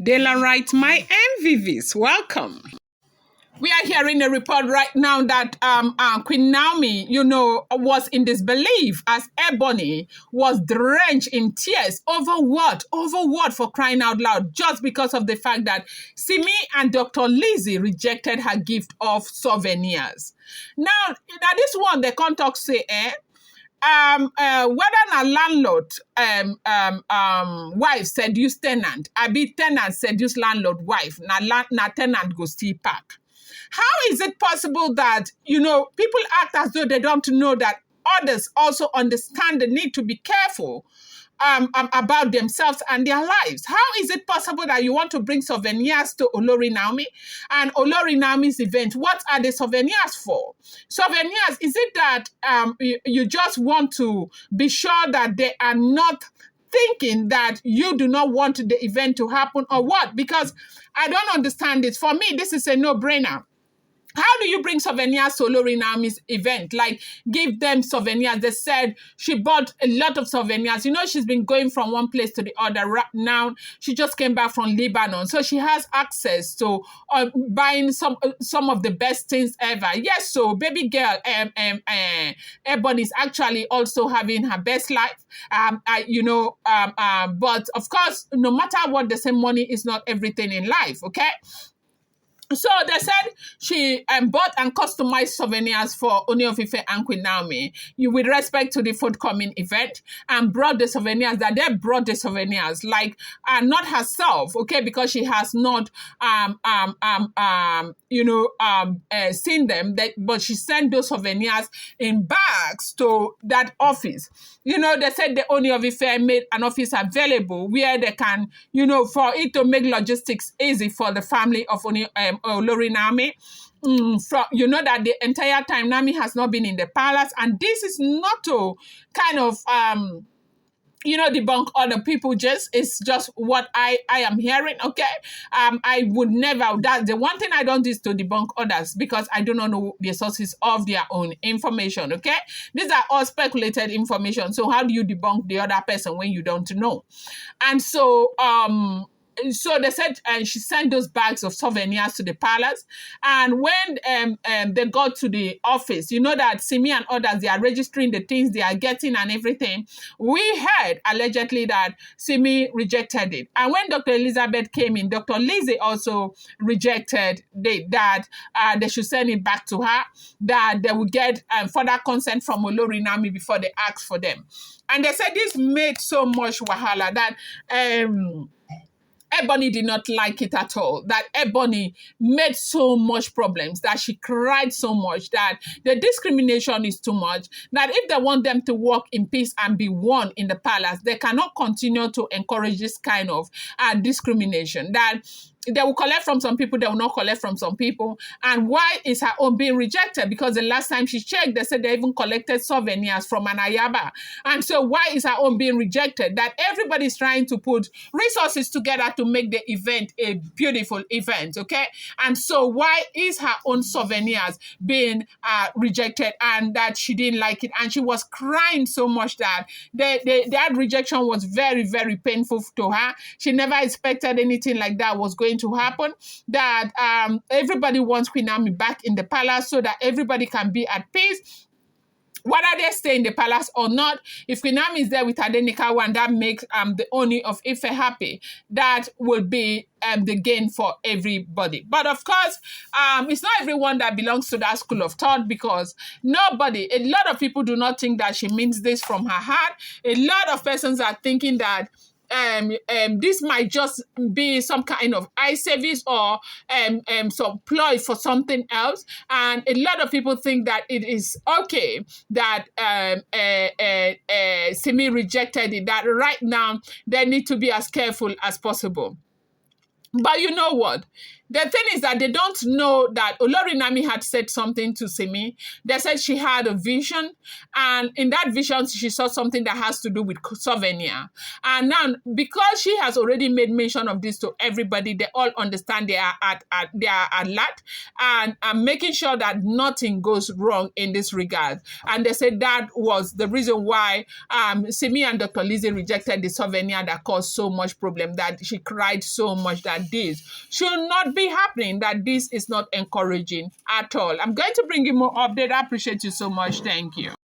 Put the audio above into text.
Dela writes, my MVVs, welcome. We are hearing a report right now that Queen Naomi, was in disbelief as Ebony was drenched in tears. Over what? Over what, for crying out loud? Just because of the fact that Simi and Dr. Lizzy rejected her gift of souvenirs. Now this one, they can't talk say, whether a landlord wife seduce tenant, I be tenant seduce landlord wife, na tenant go still pack. How is it possible that, people act as though they don't know that others also understand the need to be careful about themselves and their lives? How is it possible that you want to bring souvenirs to Olori Naomi and Olori Naomi's event? What are the souvenirs for? Souvenirs, is it that you just want to be sure that they are not thinking that you do not want the event to happen, or what? Because I don't understand this. For me, this is a no-brainer. How do you bring souvenirs to Olori Naomi's event? Like, give them souvenirs. They said she bought a lot of souvenirs. She's been going from one place to the other. Right now, she just came back from Lebanon. So she has access to buying some of the best things ever. Yes, so baby girl, Ebony is actually also having her best life. But of course, no matter what, the same money is not everything in life, okay? So they said she bought and customized souvenirs for Ooni of Ife and Queen Naomi, with respect to the forthcoming event, and brought the souvenirs. That they brought the souvenirs, like not herself, okay, because she has not seen them. But she sent those souvenirs in bags to that office. They said the Ooni of Ife made an office available where they can, for it to make logistics easy for the family of Olori Naomi. That the entire time Nami has not been in the palace, and this is not to kind of debunk other people. It's just what I am hearing. Okay, I would never. That the one thing I don't do is to debunk others, because I do not know the sources of their own information. Okay, these are all speculated information. So how do you debunk the other person when you don't know? And so they said she sent those bags of souvenirs to the palace. And when they got to the office, that Simi and others, they are registering the things they are getting and everything. We heard allegedly that Simi rejected it. And when Dr. Elizabeth came in, Dr. Lizzy also rejected that they should send it back to her, that they would get further consent from Olori Nami before they ask for them. And they said this made so much wahala that Ebony did not like it at all. That Ebony made so much problems, that she cried so much, that the discrimination is too much, that if they want them to work in peace and be one in the palace, they cannot continue to encourage this kind of discrimination. That they will collect from some people, they will not collect from some people. And why is her own being rejected? Because the last time she checked, they said they even collected souvenirs from an Ayaba. And so why is her own being rejected? That everybody's trying to put resources together to make the event a beautiful event, okay? And so why is her own souvenirs being rejected, and that she didn't like it? And she was crying so much that that rejection was very, very painful to her. She never expected anything like that was going to happen, that everybody wants Queen Naomi back in the palace so that everybody can be at peace, whether they stay in the palace or not. If Queen Naomi is there with Adenikawa, and that makes the Ooni of Ife happy, that will be the gain for everybody. But of course, it's not everyone that belongs to that school of thought, because a lot of people do not think that she means this from her heart. A lot of persons are thinking that this might just be some kind of eye service or some ploy for something else. And a lot of people think that it is okay that Simi rejected it, that right now they need to be as careful as possible. But you know what? The thing is that they don't know that Olori Nami had said something to Simi. They said she had a vision, and in that vision, she saw something that has to do with Souvenir. And now, because she has already made mention of this to everybody, they all understand they are alert and are making sure that nothing goes wrong in this regard. And they said that was the reason why Simi and Dr. Lizzy rejected the Souvenir that caused so much problem, that she cried so much, that this should not be happening, that this is not encouraging at all. I'm going to bring you more update. I appreciate you so much. Thank you.